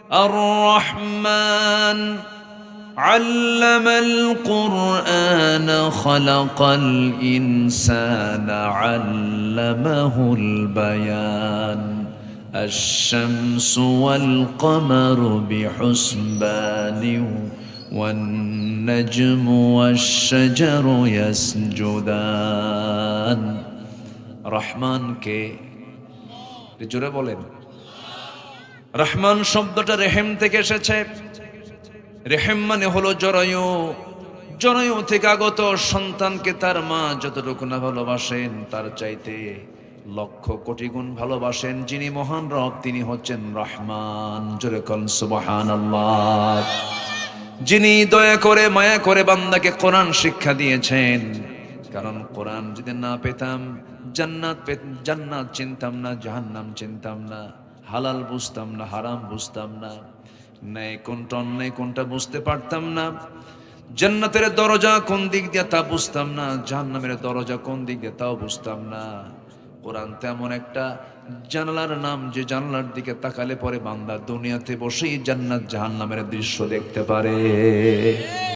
আর রহমান علم القرآن خلق الإنسان علمه البيان الشمس والقمر بحسبان والنجم والشجر يسجدان رحمن কে জোরে বলেন রহমান শব্দটা রেহেম থেকে এসেছে রেহেম মানে হলো জরায়ু জরায়ু থেকে আগত সন্তানকে তার মা যতটুকু না ভালোবাসেন তার চাইতে লক্ষ কোটি গুণ ভালোবাসেন যিনি মহান রব তিনি হচ্ছেন রহমান জোরে কোন সুবহানাল্লাহ যিনি দয়া করে মায়া করে বান্দাকে কোরআন শিক্ষা দিয়েছেন কারণ কোরআন যদি না পেতাম জান্নাত চিনতাম না জাহান্নাম চিনতাম না হালাল বুঝতাম না হারাম বুঝতাম না ন্যায় কোনটা অন্যায় কোনটা বুঝতে পারতাম না জান্নাতের দরজা কোন দিক দিয়ে তা বুঝতাম না জাহান্নামের দরজা কোন দিক দিয়ে তাও বুঝতাম না কোরআন তেমন একটা জানালার নাম যে জানালার দিকে তাকালে পরে বান্দা দুনিয়াতে বসেই জান্নাত জাহান্নামের দৃশ্য দেখতে পারে